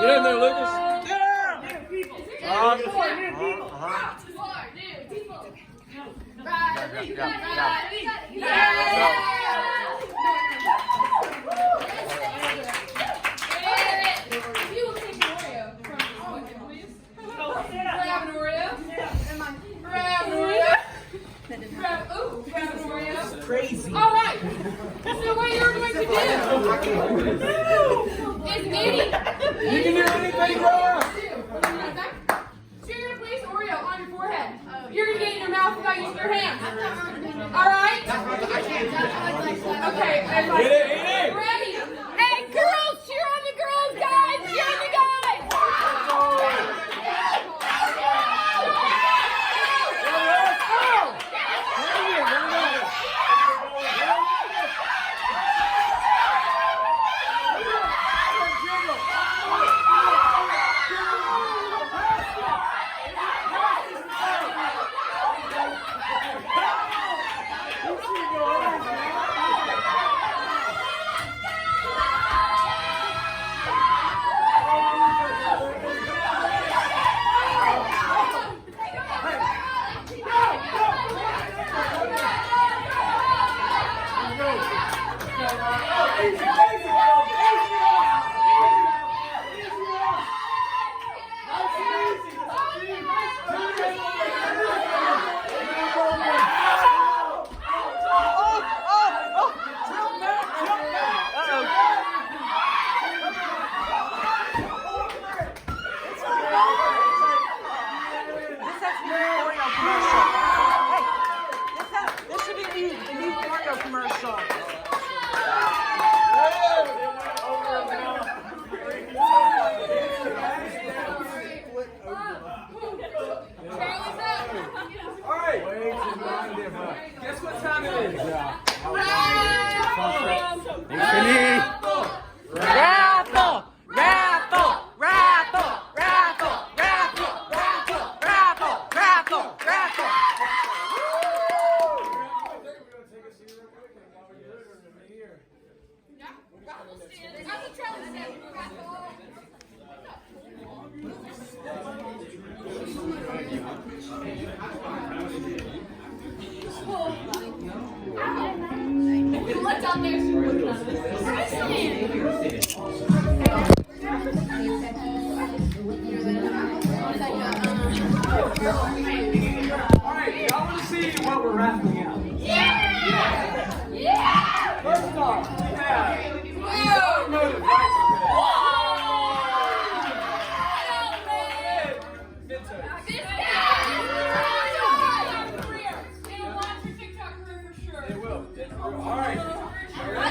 Get in there, Lucas. Crazy. All right. So what you're going to do is maybe You can do anything, grow up. So you're going to place Oreo on your forehead. You're going to get it in your mouth without using your hands. All right? Okay. Eat it, eat it. Ready? Hey, girls, cheer on the girls, guys. Cheer on the guys. Guess what time it is? Raffle! Raffle! Raffle! Raffle! Raffle! Raffle! Raffle! Raffle! Raffle! What's up there? Alright, y'all want to see what we're raffling out? Yeah! Yeah! First off, we have automotive lights. Alright.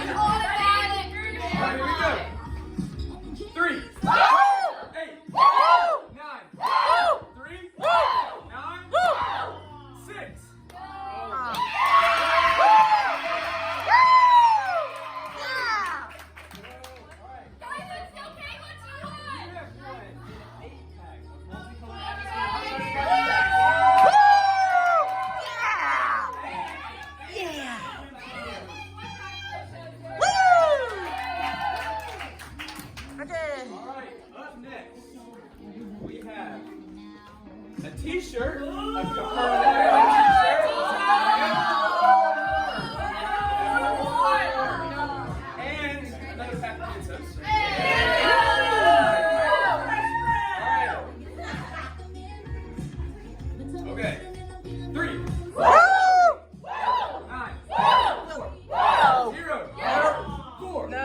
Alright, here we go. 3, 8, 9, 3, 9, 6. Up next, we have a t-shirt, a t-shirt, and another pack of pizzas. Okay, 3, 9, 0, 4. No.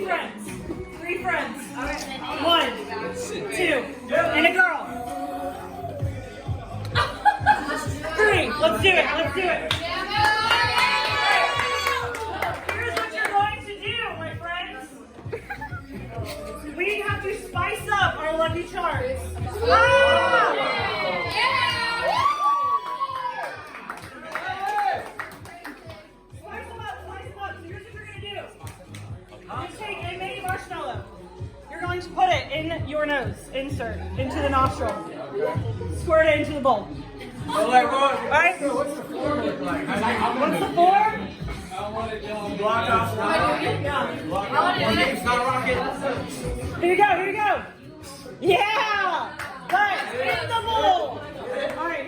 friends. 3 friends. 1, 2, and a girl. 3. Let's do it. Let's do it. Here's what you're going to do, my friends. We have to spice up our Lucky Charms. Spice them up, spice them up. So here's what you're going to do. You take a mini marshmallow. You're going to put it in your nose. Insert into the nostril. Squirt it into the bowl. Alright? What's the form look like? What's the form? I want it block off. It's not rocket. Here you go, here you go. Yeah! Guys, in the bowl. Alright,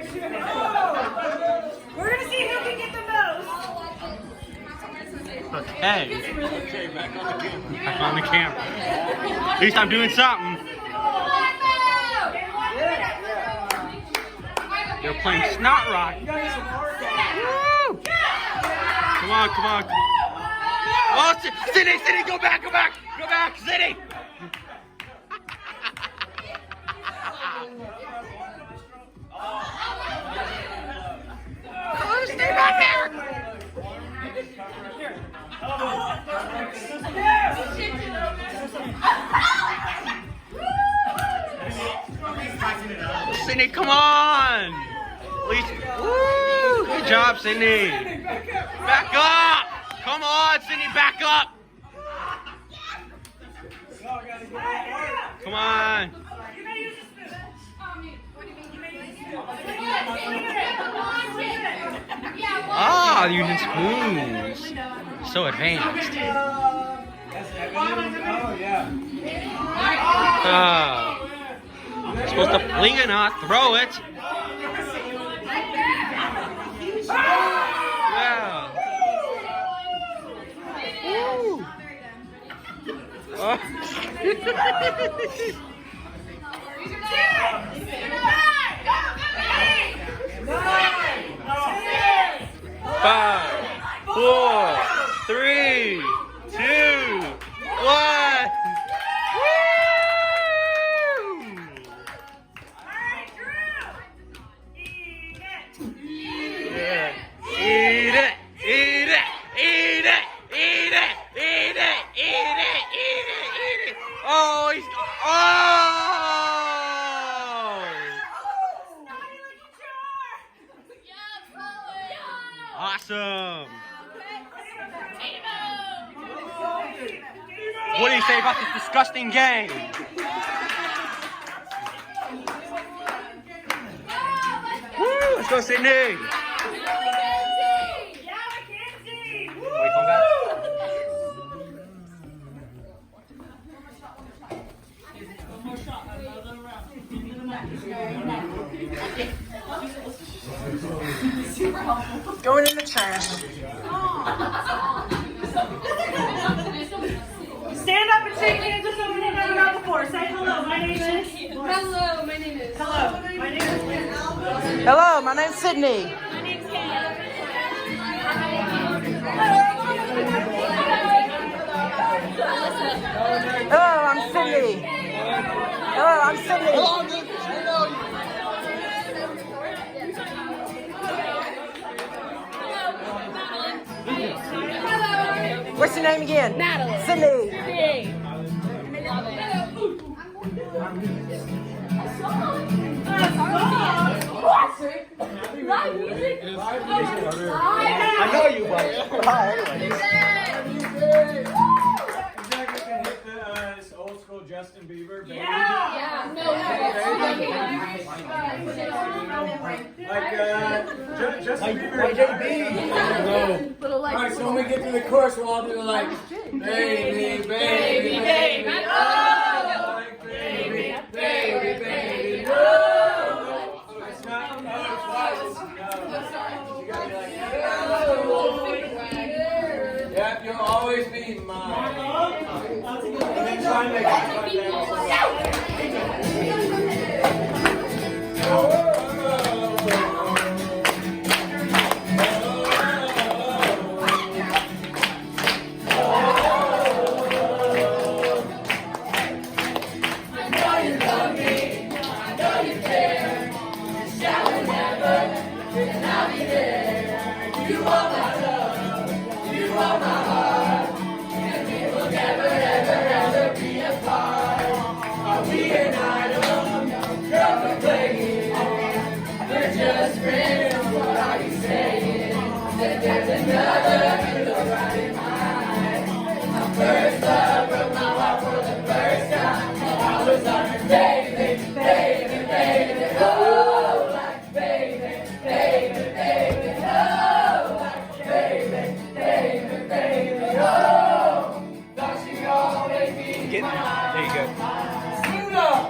we're going to see who can get the most. Okay. Back on the camera. At least I'm doing something. They're playing Snot Rock. Woo! Come on, come on. Oh, Sydney, Sydney, go back, go back, go back, Sydney. Oh, stay back there. Sydney, come on! At least, woo! Good job, Sydney. Back up! Come on, Sydney, back up! Come on! Ah, using spoons. So advanced. Supposed to fling it, not throw it. Wow. Woo. Oh. 5, 4, 3, 2, 1. Oh, he's awesome. What do you say about this disgusting game? Woo, let's go, Sydney. Wait, come back. Going in the trash. Stand up and shake hands with someone you've never met before. Say hello. My name is. Hello, my name is. Hello. My name is. Hello, my name's Sydney. My name's Kate. Hello, I'm Sydney. Hello, I'm Sydney. What's your name again? Madeline. Sydney. Live music. I know you, but hi, anyway. Old school Justin Bieber. Baby. Yeah. Like Justin Bieber. JB. Alright, so when we get to the chorus, we'll all do like baby, baby, baby, oh, baby, baby, baby, no. It's not no, twice. No. You gotta be like, no. Yep, you'll always be mine. And then try and make it getting there. There you go.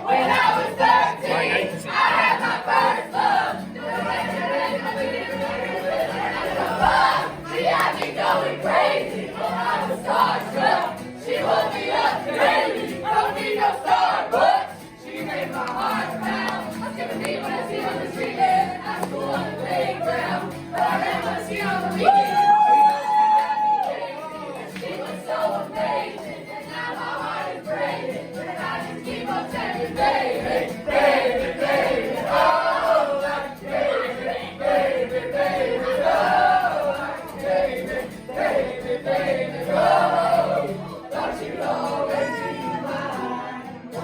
When I was 13, All right, now you can sing. I had my first love. She had me going crazy. I was starstruck. She woke me up, baby. Don't need no Starbucks. She made my heart pound. I'm skipping me when I see her on the street and at school on the playground. But I remember she on the weekend. She was so amazing, and now my heart is breaking. And I just keep on saying, baby, baby, baby, oh, like baby, baby, baby, oh, like baby, baby, baby, oh, don't you always be mine?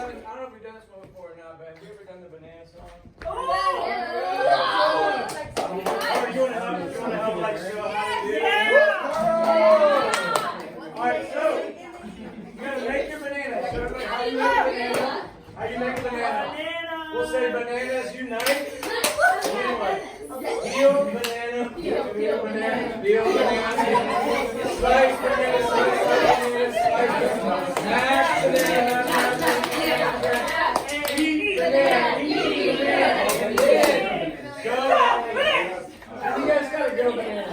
I don't know if we've done this one before or not, but have you ever done the banana song? Oh! You want to help like show how to do it? Yeah! Alright, so you're gonna make your banana. So everybody, how do you make a banana? How do you make a banana? We'll say bananas unite. Anyway, peel banana, peel banana, peel banana, slice banana, slice banana, slice banana, smash banana, eat banana, eat banana, go. You guys gotta go banana.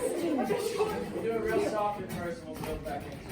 We'll do it real soft at first and we'll go back into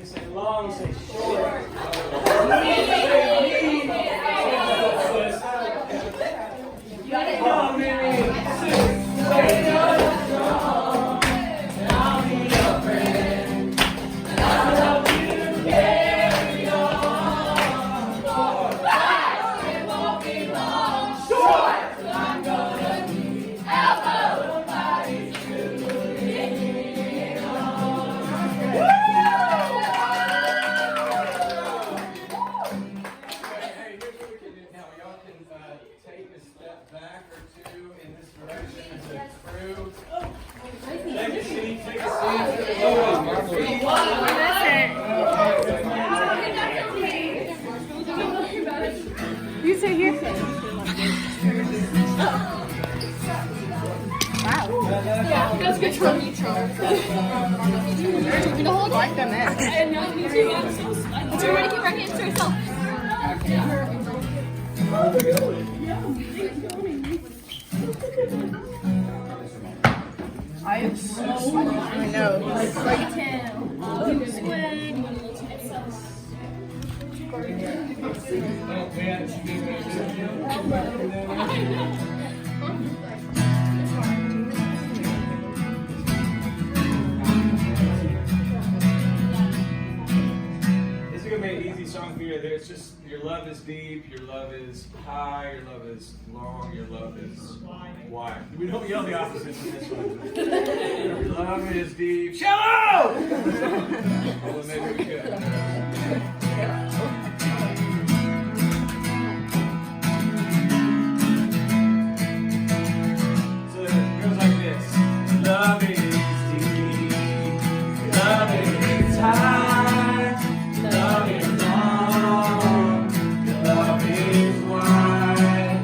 say long, say short. Come with me, sing, wait up, strong, and I'll be your friend, and I'll help you carry on. For life, it won't be long, short, but I'm gonna need help of somebody to lean on. Hey, here's what we can do now. Y'all can take a step back or two in this direction as a crew. Take a seat, take a seat. Lower on your feet. You sit here. Yeah, that's good try. You know, hold like them in. I know, me too. I'm so sweaty. It's already keep your hands to yourself. I am so sweaty. I know. Like right now. Sweaty. This is gonna be an easy song for you. It's just your love is deep, your love is high, your love is long, your love is wide. We don't yell the opposites in this one. Your love is deep. Shallow! Well, maybe we could. So it goes like this. Love is deep. Love is high. Love is long. Your love is wide.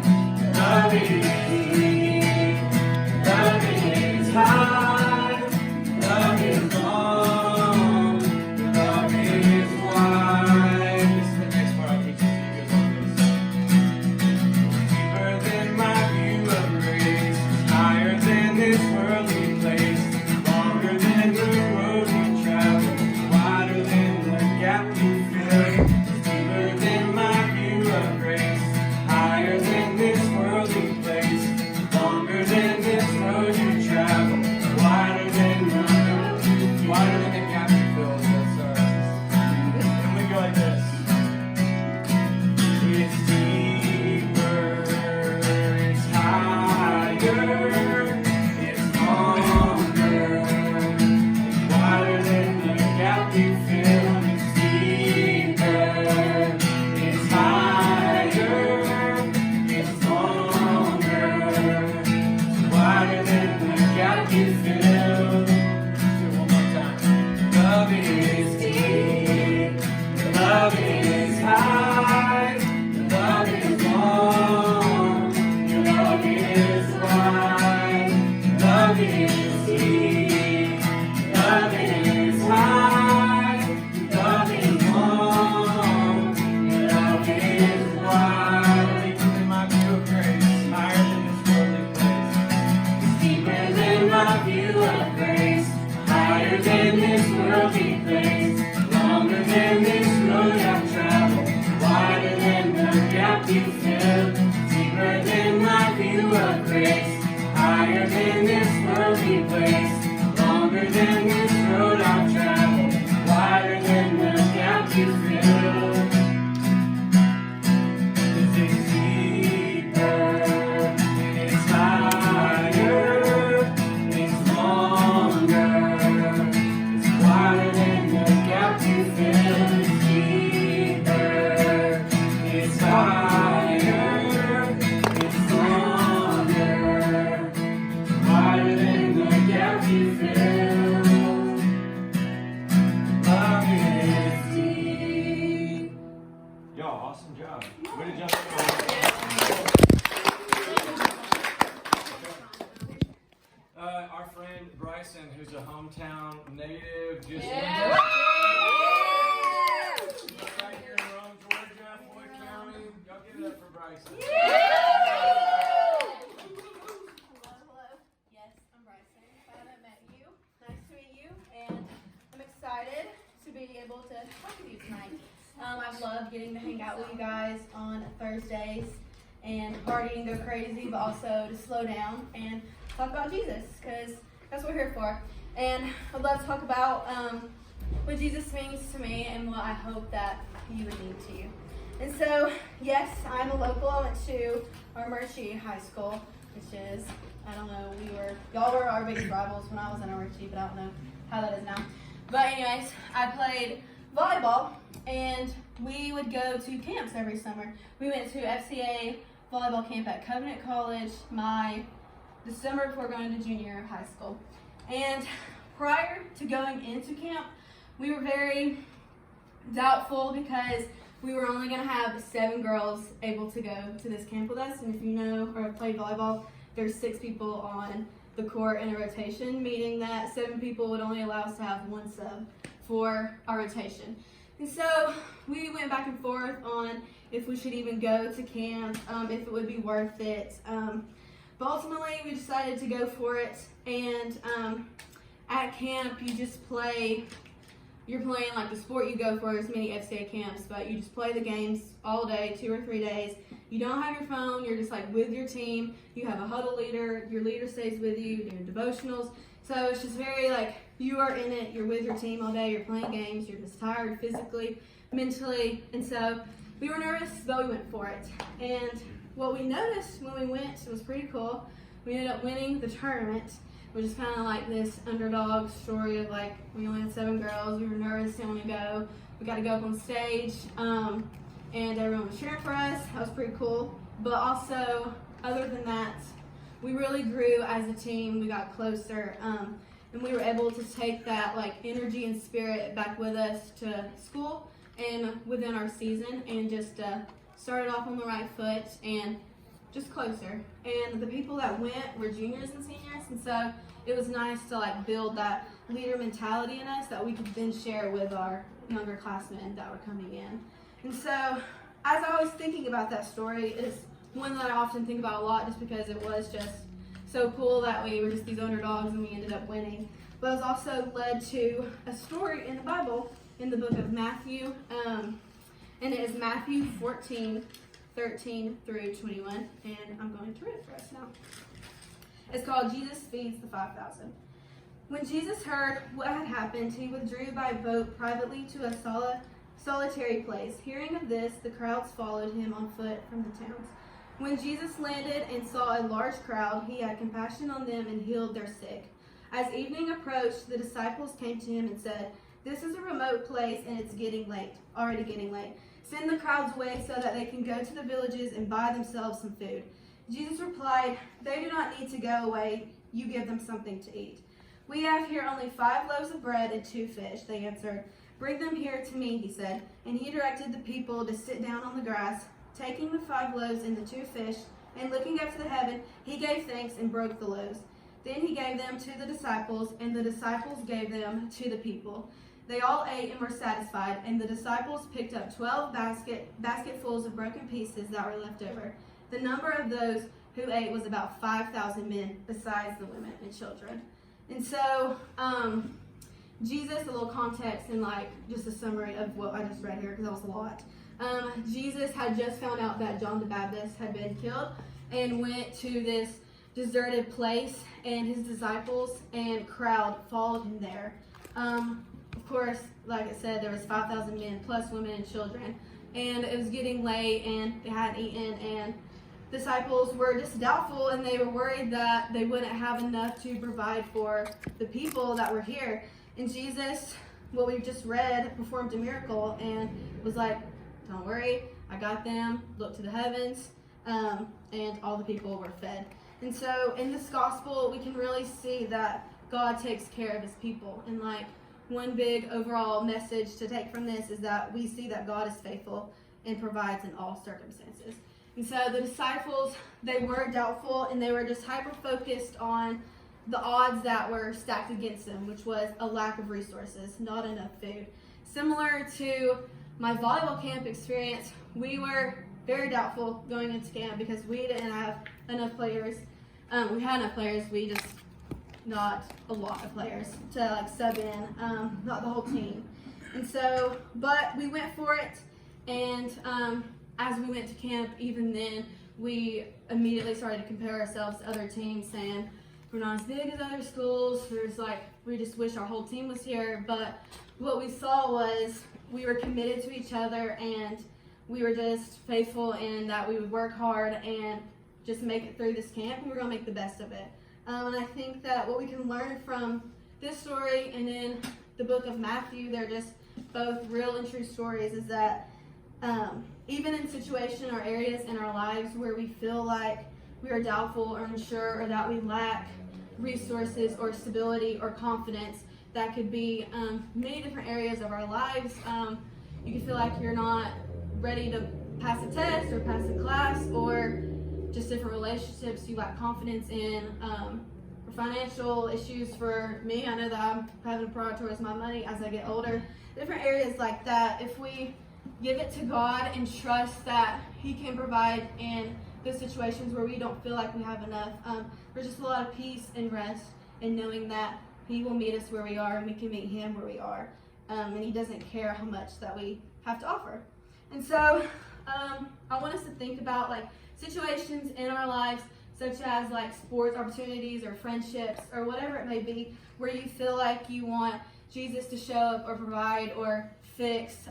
Love is deep. Love is high. Love is long. Your love is wide. This is the next part. I'll teach you. It goes like this. Deeper than my view of grace, higher than this worldly place, longer than the road you travel, wider than the gap you fill. Deeper than my view of grace, higher than this worldly place, longer than this road you travel, wider than the gap you fill. And we go like this. It's deeper, it's higher, it's longer, it's wider than the gap you fill. It's deeper, it's higher, it's longer, it's wider than the gap you fill. Do it one more time. Love is deep, love is high, love is long, your love is wide, love is deep, love is high, love is long, your love is wide. Deeper than my view of grace, higher than this worldly place. Deeper than my view of grace, higher than this worldly place, longer than this road I've traveled, wider than the gap you fill. Deeper than my view of grace, higher than this worldly place, longer than this road I've traveled, wider than the gap you fill. 'Cause it's deeper, it's higher, it's longer, it's wider than the gap you fill. It's deeper, it's higher, it's longer, wider than the gap you fill. Love is deep. Y'all, awesome job. Way to jump in. Our friend Bryson, who's a hometown native, just right here in Rome, Georgia, Floyd County. Y'all give it up for Bryson. Hello. Yes, I'm Bryson. If I haven't met you, nice to meet you. And I'm excited to be able to talk with you tonight. I've loved getting to hang out with you guys on Thursdays and party and go crazy, but also to slow down and talk about Jesus, because that's what we're here for. And I'd love to talk about what Jesus means to me and what I hope that you would mean to you. And so, yes, I'm a local. I went to Armurchie High School, which is, I don't know, y'all were our biggest rivals when I was in Armurchie, but I don't know how that is now. But anyways, I played volleyball, and we would go to camps every summer. We went to FCA volleyball camp at Covenant College the summer before going to junior high school. And prior to going into camp, we were very doubtful because we were only going to have 7 girls able to go to this camp with us. And if you know or have played volleyball, there's 6 people on the court in a rotation, meaning that 7 people would only allow us to have 1 sub for our rotation. And so we went back and forth on if we should even go to camp, if it would be worth it. But ultimately, we decided to go for it. And at camp, you're playing like the sport you go for. There's many FCA camps, but you just play the games all day, 2 or 3 days. You don't have your phone. You're just like with your team. You have a huddle leader. Your leader stays with you. You're doing devotionals. So it's just very like you are in it. You're with your team all day. You're playing games. You're just tired physically, mentally. And so we were nervous, but we went for it. And what we noticed when we went was pretty cool. We ended up winning the tournament, which is kind of like this underdog story of like we only had 7 girls. We were nervous, didn't want to go. We got to go up on stage, and everyone was cheering for us. That was pretty cool. But also, other than that, we really grew as a team. We got closer, and we were able to take that like energy and spirit back with us to school and within our season, and just started off on the right foot and just closer. And the people that went were juniors and seniors, and so it was nice to like build that leader mentality in us that we could then share with our younger classmen that were coming in. And so as I was thinking about that story, it's one that I often think about a lot just because it was just so cool that we were just these underdogs and we ended up winning. But it was also led to a story in the Bible in the book of Matthew, and it is Matthew 14:13 through 21, and I'm going to read it for us now. It's called Jesus Feeds the 5,000. When Jesus heard what had happened, he withdrew by boat privately to a solitary place. Hearing of this, the crowds followed him on foot from the towns. When Jesus landed and saw a large crowd, he had compassion on them and healed their sick. As evening approached, the disciples came to him and said, "This is a remote place and it's already getting late. Send the crowds away so that they can go to the villages and buy themselves some food." Jesus replied, "They do not need to go away. You give them something to eat." "We have here only 5 loaves of bread and 2 fish," they answered. "Bring them here to me," he said. And he directed the people to sit down on the grass. Taking the 5 loaves and the 2 fish, and looking up to the heaven, he gave thanks and broke the loaves. Then he gave them to the disciples, and the disciples gave them to the people. They all ate and were satisfied, and the disciples picked up 12 basketfuls of broken pieces that were left over. The number of those who ate was about 5,000 men, besides the women and children. And so, Jesus, a little context and like just a summary of what I just read here, because that was a lot. Jesus had just found out that John the Baptist had been killed and went to this deserted place, and his disciples and crowd followed him there. Of course, like I said, there was 5,000 men plus women and children, and it was getting late and they hadn't eaten, and disciples were just doubtful, and they were worried that they wouldn't have enough to provide for the people that were here. And Jesus, what we've just read, performed a miracle and was like, "Don't worry, I got them." Look to the heavens, and all the people were fed. And so in this gospel, we can really see that God takes care of his people. And like one big overall message to take from this is that we see that God is faithful and provides in all circumstances. And so the disciples, they were doubtful, and they were just hyper-focused on the odds that were stacked against them, which was a lack of resources, not enough food. Similar to my volleyball camp experience, we were very doubtful going into camp because we didn't have enough players. We had enough players, we just not a lot of players to like sub in, not the whole team. And so, but we went for it, and as we went to camp, even then, we immediately started to compare ourselves to other teams, saying, we're not as big as other schools. There's like, we just wish our whole team was here. But what we saw was we were committed to each other, and we were just faithful in that we would work hard and just make it through this camp, and we're going to make the best of it. And I think that what we can learn from this story and in the book of Matthew, they're just both real and true stories, is that even in situations or areas in our lives where we feel like we are doubtful or unsure, or that we lack resources or stability or confidence, that could be many different areas of our lives. You can feel like you're not ready to pass a test or pass a class, or just different relationships you lack confidence in, or financial issues. For me, I know that I'm having to prioritize my money as I get older. Different areas like that, if we give it to God and trust that He can provide in those situations where we don't feel like we have enough, there's just a lot of peace and rest in knowing that He will meet us where we are, and we can meet Him where we are, and He doesn't care how much that we have to offer. And so I want us to think about like situations in our lives, such as like sports opportunities or friendships or whatever it may be, where you feel like you want Jesus to show up or provide or fix,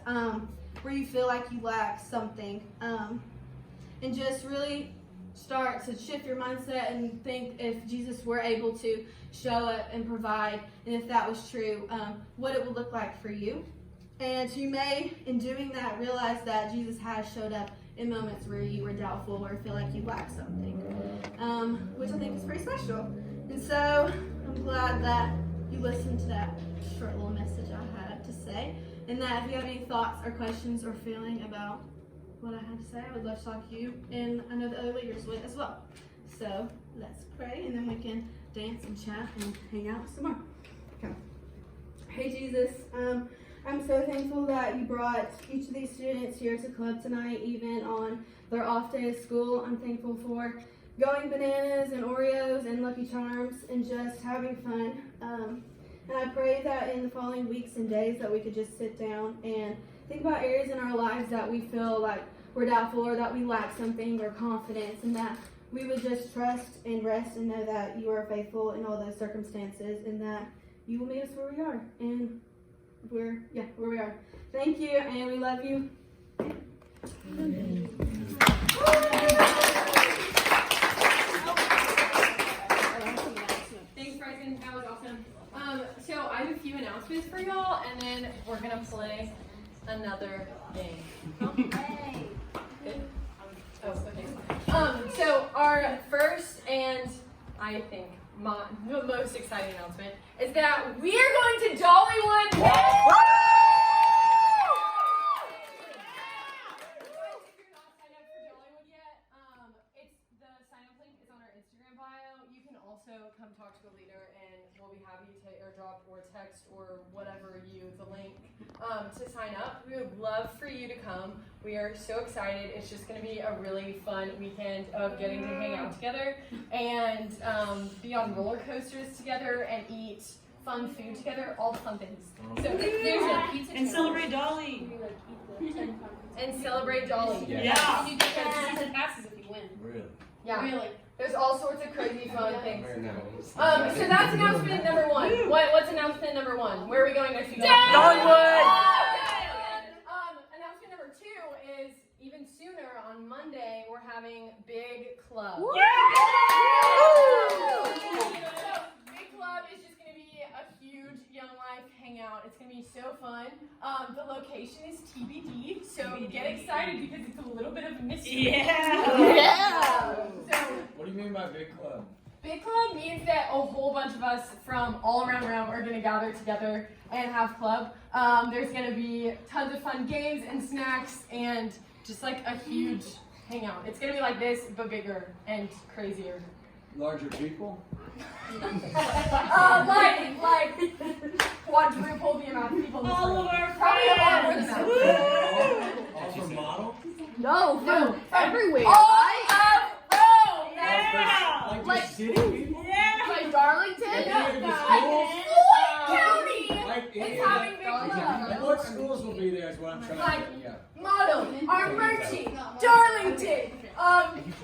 where you feel like you lack something, and just really start to shift your mindset and think, if Jesus were able to show up and provide, and if that was true, what it would look like for you. And you may, in doing that, realize that Jesus has showed up in moments where you were doubtful or feel like you lack something, which I think is pretty special. And so I'm glad that you listened to that short little message I had to say, and that if you have any thoughts or questions or feeling about what I had to say, I would love to talk to you, and I know the other leaders would as well. So let's pray, and then we can dance and chat and hang out some more. Okay. Hey Jesus, I'm so thankful that you brought each of these students here to club tonight, even on their off day of school. I'm thankful for going bananas and Oreos and Lucky Charms and just having fun. And I pray that in the following weeks and days that we could just sit down and think about areas in our lives that we feel like we're doubtful or that we lack something or confidence, and that we would just trust and rest and know that you are faithful in all those circumstances, and that you will meet us where we are. And where we are. Thank you, and we love you. Thanks, Bryson. That was awesome. So I have a few announcements for y'all, and then we're gonna play another game. Hey. Good. Oh, okay. So our first and I think the most exciting announcement is that we are going to Dollywood next. Also, come talk to the leader, and we'll be happy to airdrop or text or whatever the link to sign up. We would love for you to come. We are so excited. It's just going to be a really fun weekend of getting to hang out together and be on roller coasters together and eat fun food together, all the fun things. So there's a pizza and celebrate Dolly. And celebrate Dolly. Yeah. And you get those season passes if you win. Really? Yeah. Really. There's all sorts of crazy fun things. So that's announcement number one. What's announcement number one? Where are we going next week? Dollywood! Announcement number two is even sooner. On Monday, we're having Big Club. Woo! So Big Club is just going to be a huge Young Life hangout. It's going to be so fun. The location is TBD, so get excited because it's a little bit of a mystery. Yeah! So, what do you mean by big club? Big club means that a whole bunch of us from all around Rome are going to gather together and have club. There's going to be tons of fun games and snacks and just like a huge hangout. It's going to be like this, but bigger and crazier. Larger people? Like quadruple the amount of people in this All room. of our Probably a lot more than friends. that. Also model? No, everywhere. All of Rome! Yeah! Like just city people? Yeah! Like Darlington? Like near the Like schools? Floyd County Like is having Big Club. what schools will be there is what I'm trying Like, to get. Model, Armurchie, Darlington,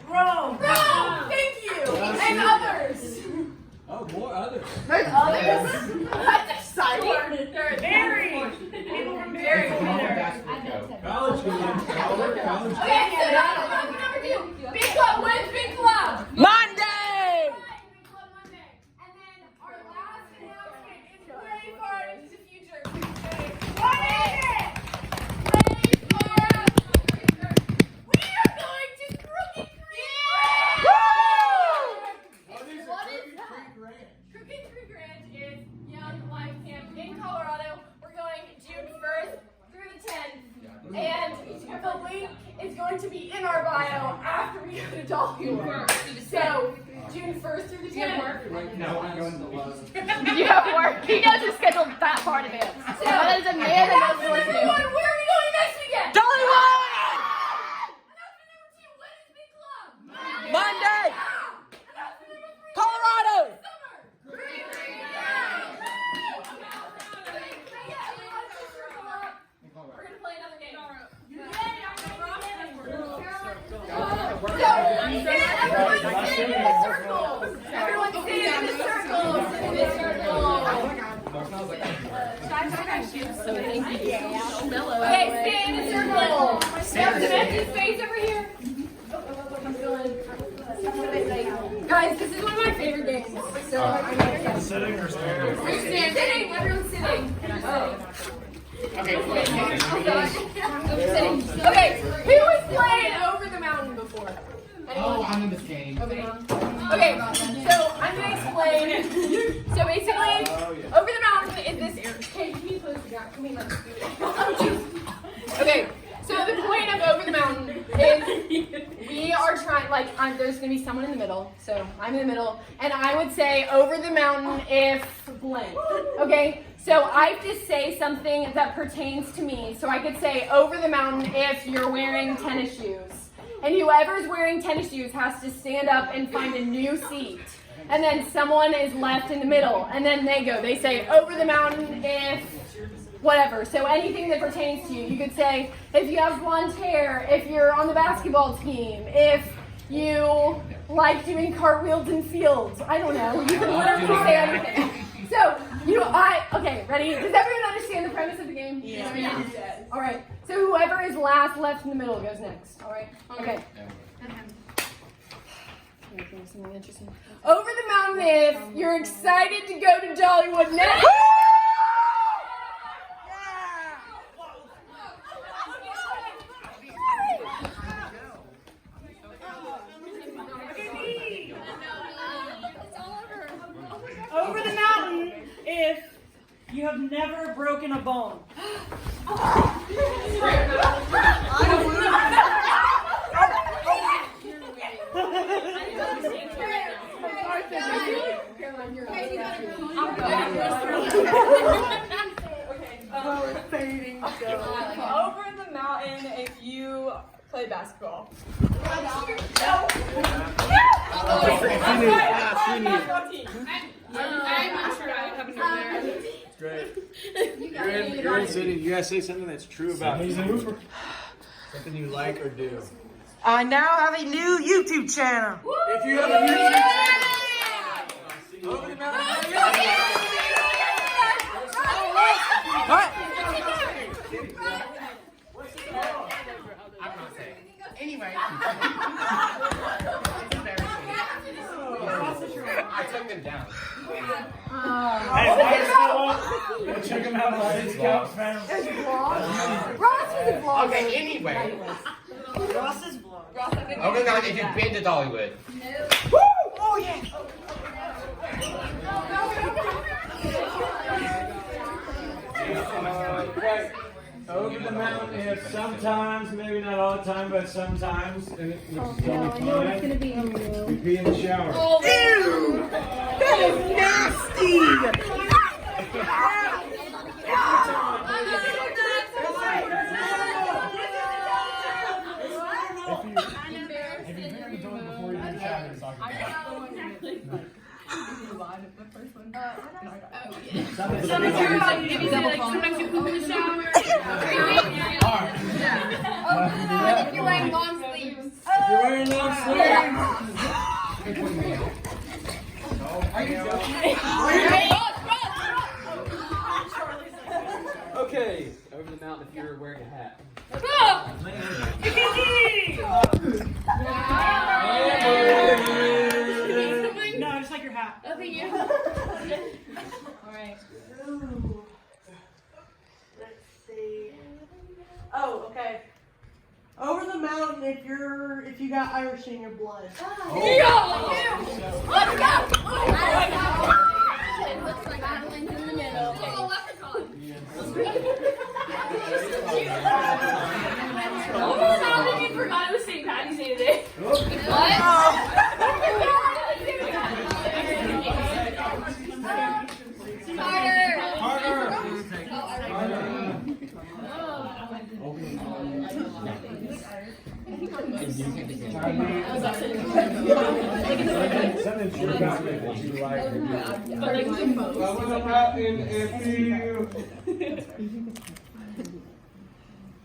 Rome, thank you, and others. Oh, more others. There's others? That's exciting. Very. People from Very will be there. College games. College. Okay, so number 2. Big Club, when's Big Club? Monday! Big Club Monday. And then our last announcement is way far into the future. What is it? Way far out into the future. We are going to Crooked Creek. What is that? Crooked Creek Ranch is Young Life Camp in Colorado. We're going June 1st through the 10th. And the link is going to be in our bio after we go to Dollywood. So, June 1st through the 10th. No, I'm going to Lowe's. You have work. He knows his schedule that far in advance. So that is a man that knows what to do. Where are we going next weekend? Dollywood! Announcement number 2, when is Big Club? Monday! Announcement number 3, Colorado! summer. We're gonna play another game. Everyone stay in the circles. Okay, stay in the circle. There's some empty space over here. Guys, this is one of my favorite games. Sitting or standing? Sitting, everyone's sitting. Okay, who was playing Over the Mountain before? Oh, I'm in this game. Okay, so I'm gonna explain. So basically, Over the Mountain is this. Okay, can you close the gap? Can we like? Okay, so the point of Over the Mountain is we are trying. Like, there's gonna be someone in the middle. So I'm in the middle, and I would say Over the Mountain if blank. Okay. So I have to say something that pertains to me. So I could say Over the Mountain if you're wearing tennis shoes. And whoever's wearing tennis shoes has to stand up and find a new seat. And then someone is left in the middle. And then they go. They say Over the Mountain if whatever. So anything that pertains to you. You could say if you have blonde hair, if you're on the basketball team, if you like doing cartwheels in fields. I don't know. You can literally say anything. So, okay, ready? Does everyone understand the premise of the game? Yeah. All right. So whoever is last left in the middle goes next. All right? Okay. Something interesting. Over the Mountain if you're excited to go to Dollywood next. Over the mountain if you have never broken a bone. Over the mountain if you play basketball. Great. You're in Sydney. You gotta say something that's true about you. Something you like or do. I now have a new YouTube channel. If you have a YouTube channel. Over the Mountain. What? I'm not saying. Anyway. I took them down. Check them out on his couch, man. Ross is a vlogger. Okay, anyway. Ross's vlog. Over now, if you've been to Dollywood. Woo! Oh, yeah. Right. Over the mountain if sometimes, maybe not all the time, but sometimes, and it's only fine, we pee in the shower. Ew! That is nasty! If you've been in the toilet before you do the shower, it's talking about. Sometimes you poop in the shower. If you're wearing long sleeves. You're wearing long sleeves. Okay, over the mountain if you're wearing a hat. No, just like your hat. Oh, thank you. Alright. Let's see. Oh, okay. Over the mountain if you got Irish in your blood. Let's go! It looks like Adeline's in the middle. Oh, leprechaun. Oh, now that you forgot it was St. Patty's Day today. What?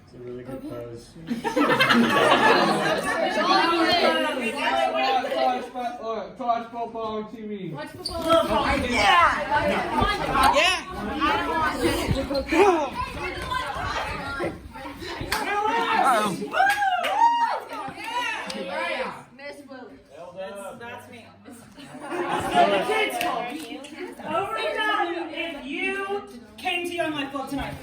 It's a really good pose. Watch football on TV. Watch football. That's me. The kids call me. Over the mountain if you came to Young Life Club tonight.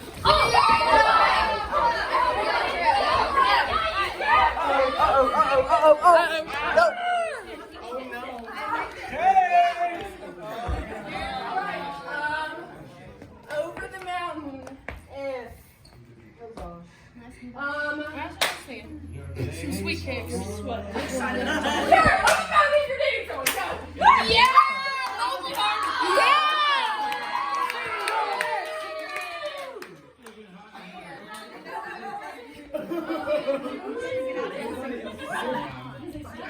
Over the mountain if Some sweet cakes. you're dating someone, go. Yeah!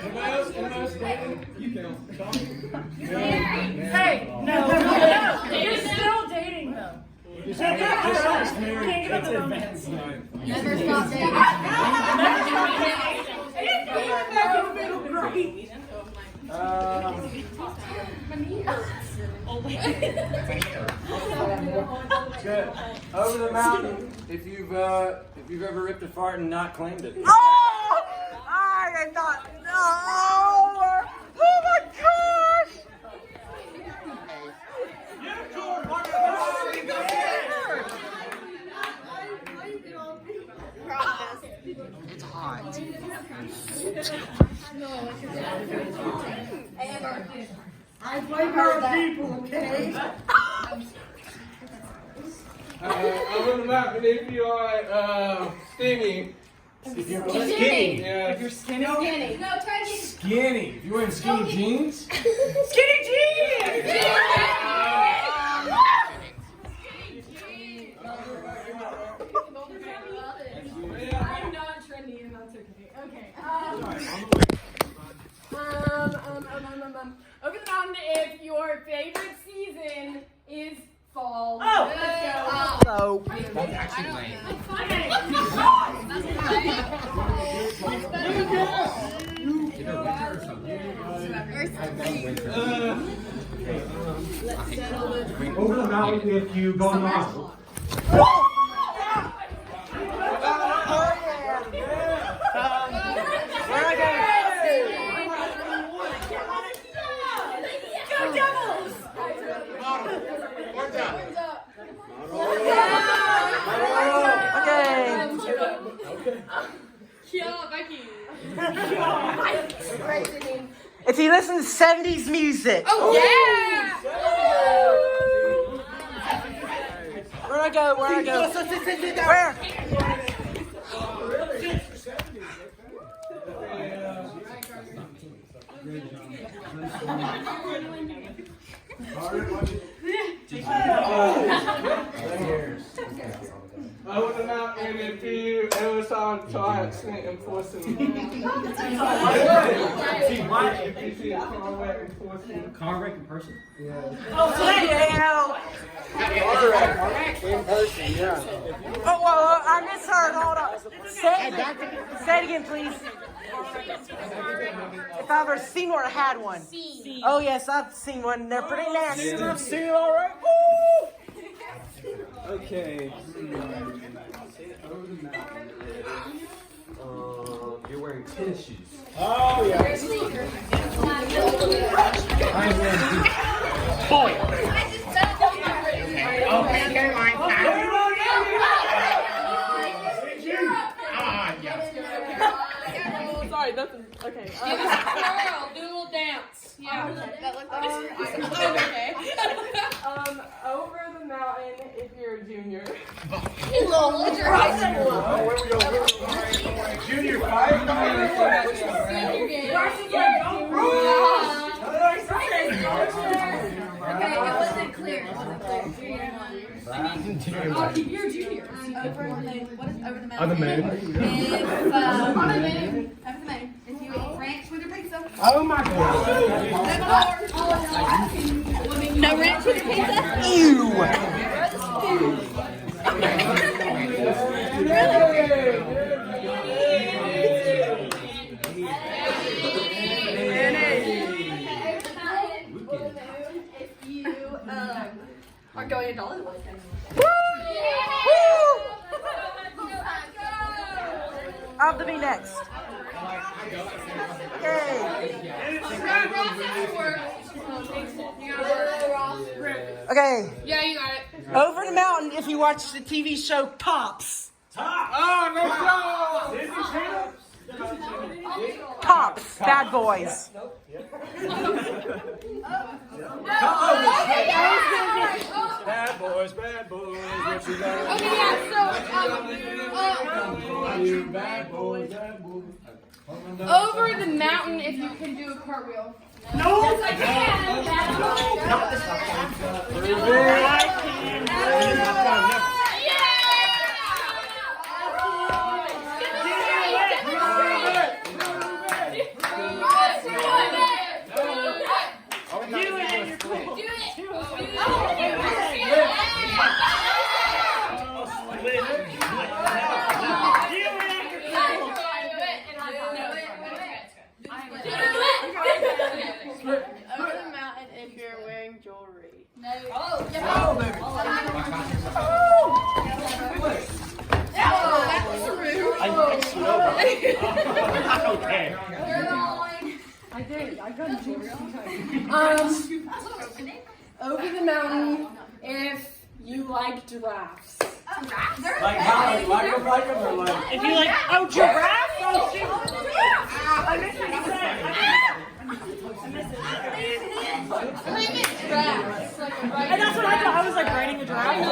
Anybody else dating? You can. Hey, no. You're still dating though. Just married. It's advanced. Never stop dating. Good. Over the mountain if you've ever ripped a fart and not claimed it. Oh! I did not know! Oh my gosh! It's hot. I blame our people, okay? Over the mountain if you are skinny. If you're skinny. Yeah. If you're skinny. No, try to get Skinny. If you're wearing skinny jeans. Skinny jeans! I'm not trendy and that's okay. Okay. Over the mountain if your favorite season is fall. Oh! Let's go. So, That's actually lame. Either winter or something. I've done winter. Over the mountain if you go on. if you listen to 70s music, Oh, yeah! where I go? Where? Over the mountain if you ever saw a car accident in Portsmouth. If you see a car wreck in Portsmouth. Car wreck in person. Oh, yeah. person, yeah. Oh, well, I misheard. Hold on. Say it again, please. If I've ever seen or had one. Oh, yes, I've seen one. They're pretty nasty. See you all right? Woo! Okay. You're wearing tennis shoes. Oh, yeah. Boy. Okay, Caroline. Sorry, that's okay. Give us a twirl, do a little dance. Yeah, that looks okay. Over the mountain if you're a junior. What's your high school? Oh, where we go? Junior 5? Senior game. Okay, it wasn't clear. You're a junior. Over the mountain. On the moon. If you eat ranch with your pizza. Oh, my God. No ranch with your pizza? Ew. If you are going to Dollywood. I'll have to be next. Yay. Okay. Yeah, you got it. Over the mountain if you watch the TV show Pops. Oh, let's go! Pops. Bad Boys. Bad boys, bad boys. What you got? Okay, yeah, Bad boys, bad boys. over the mountain if you can do a cartwheel. No. Yes, I can. Over the mountain if you're wearing jewelry. No. Oh, yeah. I did. I got a junior. Over the mountain if you like giraffes. Like how? Like them or like? If you like, oh, giraffe? Oh, shoot. I missed what you said. And that's what I thought. I was like writing a giraffe.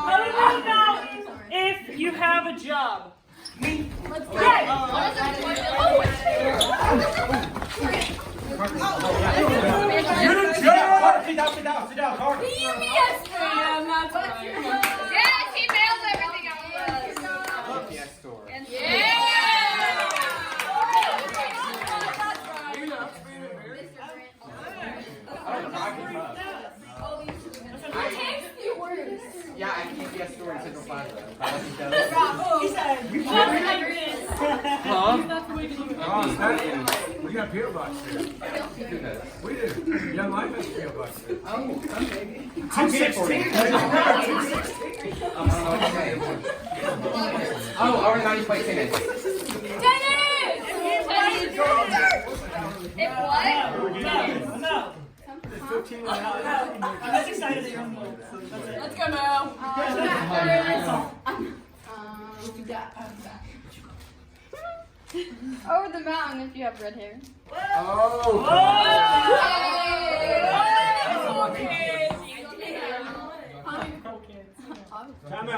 Over the mountain if you have a job. Let's go. Sit down, Carter. Yes, ma'am. That's right. Yes, he mails everything out to us. Yes, store. Yeah. Yeah, I can't be a store in Central Plaza. He said, just like this. We got P.O. Box here. We do. Young Life has P.O. Box here. Oh, okay. 216. Oh, our 90 plate tennis. If what? No. I'm excited that you're on the board. Let's go, Mo. Over the mountain if you have red hair. Oh. Time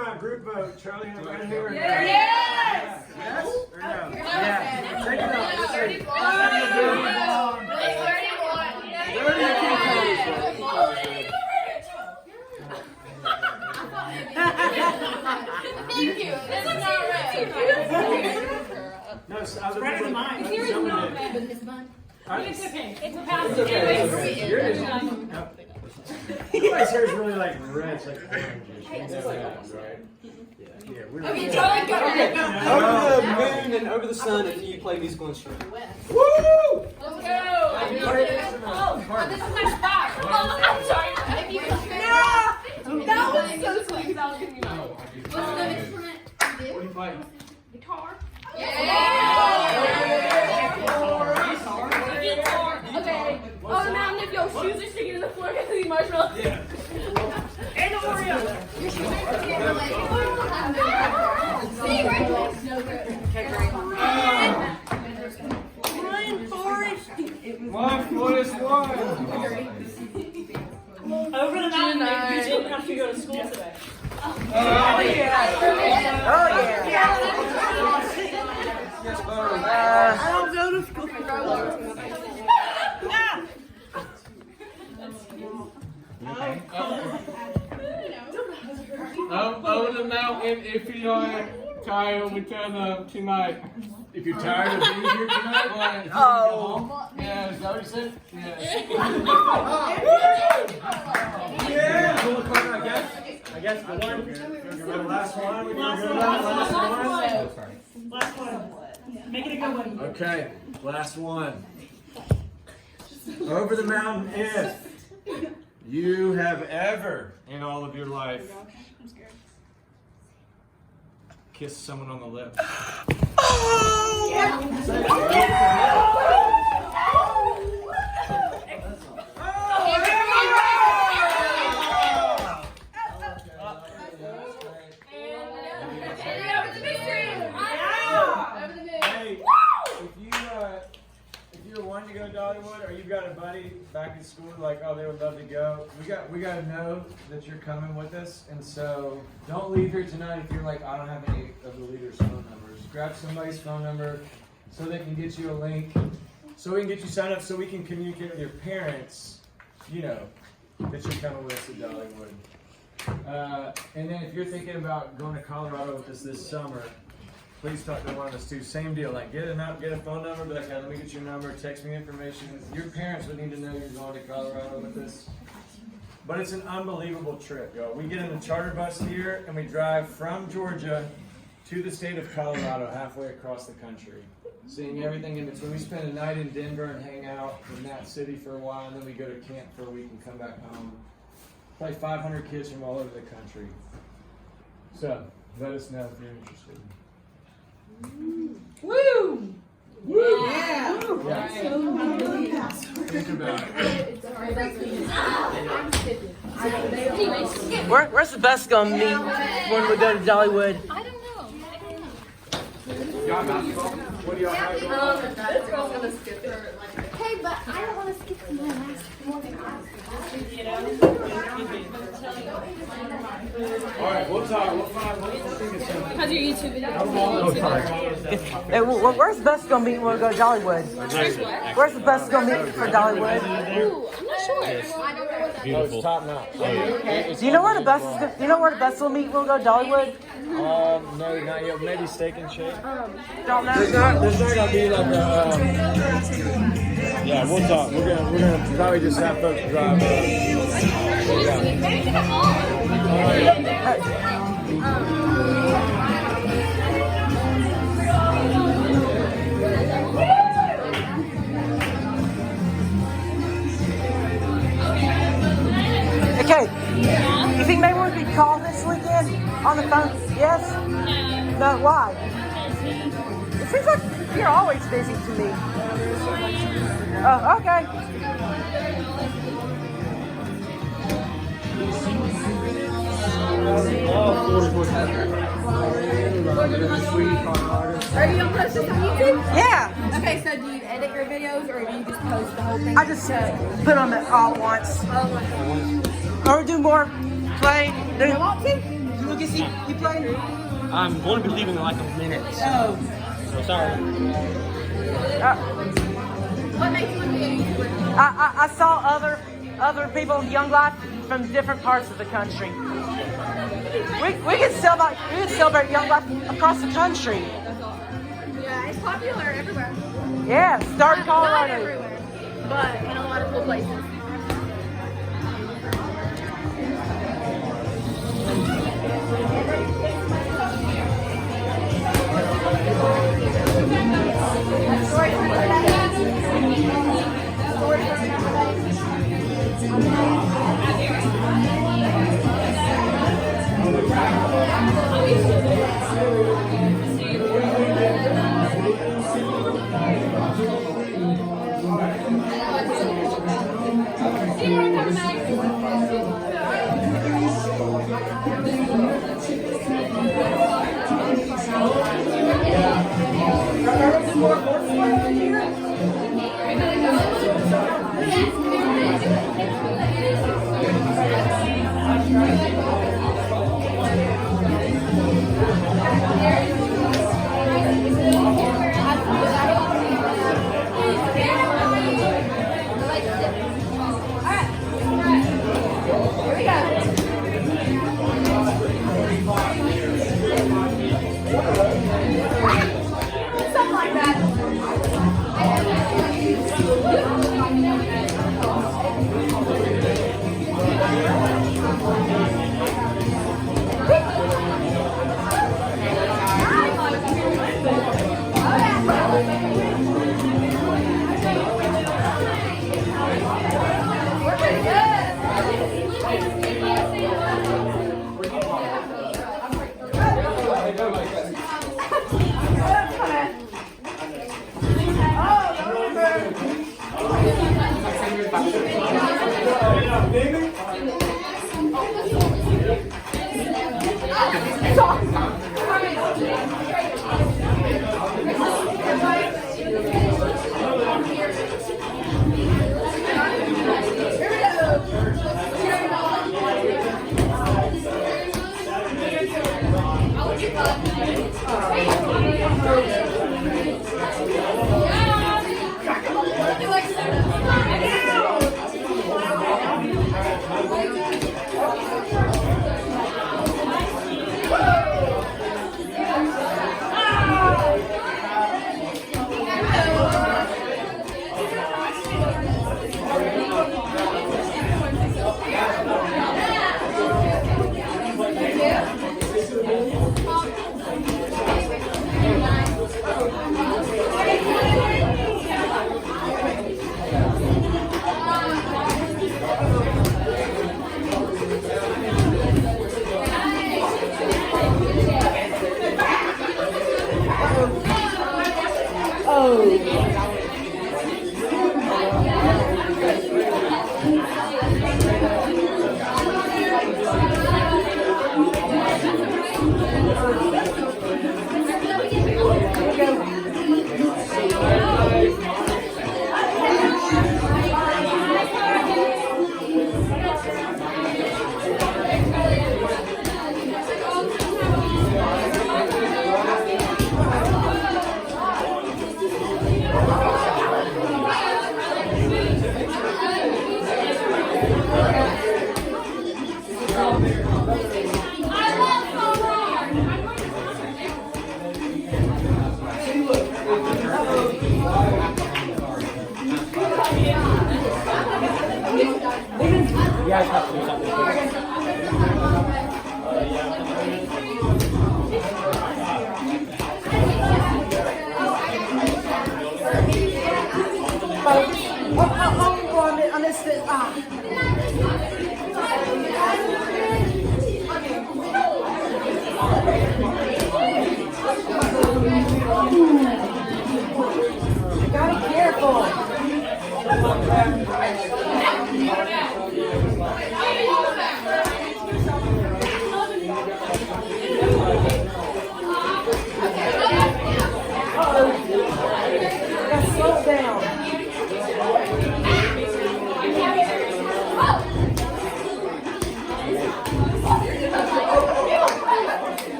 out, group vote. Charlie and right here. Yes. Yes or no? Yeah. Take it out. 31. Thank you. This is not red. No, I was Better than mine. It's It's okay. It's past okay. it. Yours is- Anybody's hair is really like red, it's like orangish. We never have, right? Yeah, we're Okay, Charlie, go ahead. Over the moon and over the sun, if you play musical instruments. Woo! Let's go. Oh, this is my spot. Oh, I'm sorry. If you can that was so sweet because I was gonna be mine. What's the instrument you do? Guitar. Yeah. Guitar. Okay. On the mountain, if your shoes are sticking in the floor because these marshmallows. And the Oreo. Your shoes are sticking in the floor. See, right? No good. One, Forrest, one. Over the mountain, you didn't have to go to school today. Oh yeah. I don't go to school. Over the mountain, if you are tired, we turn up tonight. If you're tired of being here tonight, Oh. Yeah, is that what you said? yeah. I guess the one. The last one. We're gonna go to the last one. Last one. Make it a good one. Okay, last one. Over the mountain, if you have ever in all of your life kissed someone on the lips. If you're wanting to go to Dollywood, or you've got a buddy back in school, like, oh, they would love to go. We got to know that you're coming with us, and so don't leave here tonight if you're like, I don't have any of the leaders' phone numbers. Grab somebody's phone number so they can get you a link, so we can get you signed up, so we can communicate with your parents, you know, that you're coming with us to Dollywood. And then if you're thinking about going to Colorado with us this summer, please talk to one of us too. Same deal. Like get a phone number, be like, hey, let me get your number, text me information. Your parents would need to know you're going to Colorado with us. But it's an unbelievable trip, y'all. We get in the charter bus here and we drive from Georgia to the state of Colorado, halfway across the country, seeing everything in between. We spend a night in Denver and hang out in that city for a while, and then we go to camp for a week and come back home. Play 500 kids from all over the country. So let us know if you're interested. Woo! Yeah. Think about it. Where's the best gonna meet when we go to Dollywood? I don't know. Y'all basketball? What do y'all have? This girl's gonna skip her. Hey, but I don't want to skip to my last one. Alright, we'll talk. We'll find one. How's your YouTube video? Hey, where's the best gonna meet when we go to Dollywood? Where's the best gonna meet for Dollywood? Ooh, I'm not sure. I don't know what that Oh, it's top notch. Do you know where the best is? Do you know where the best will meet when we go to Dollywood? No, not yet. Maybe Steak and Shake. Don't know. There's not gonna be like a. Yeah, we'll talk. We're gonna probably just have folks drive. Okay. You think maybe we could call this weekend on the phone? Yes? No, why? It seems like you're always busy to me. Oh, okay. Are you gonna post this on YouTube? Yeah. Okay, so do you edit your videos or do you just post the whole thing? I just put them all at once. Or do more play. Do you want to? Lucas, you play? I'm going to be leaving in like a minute. Oh. So sorry. What makes you want to be a YouTuber? I saw other people in Young Life from different parts of the country. We can celebrate Young Life across the country. Yeah, it's popular everywhere. Yeah, start in Not Colorado. everywhere, but in a lot of cool places.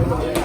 Whoa, whoa.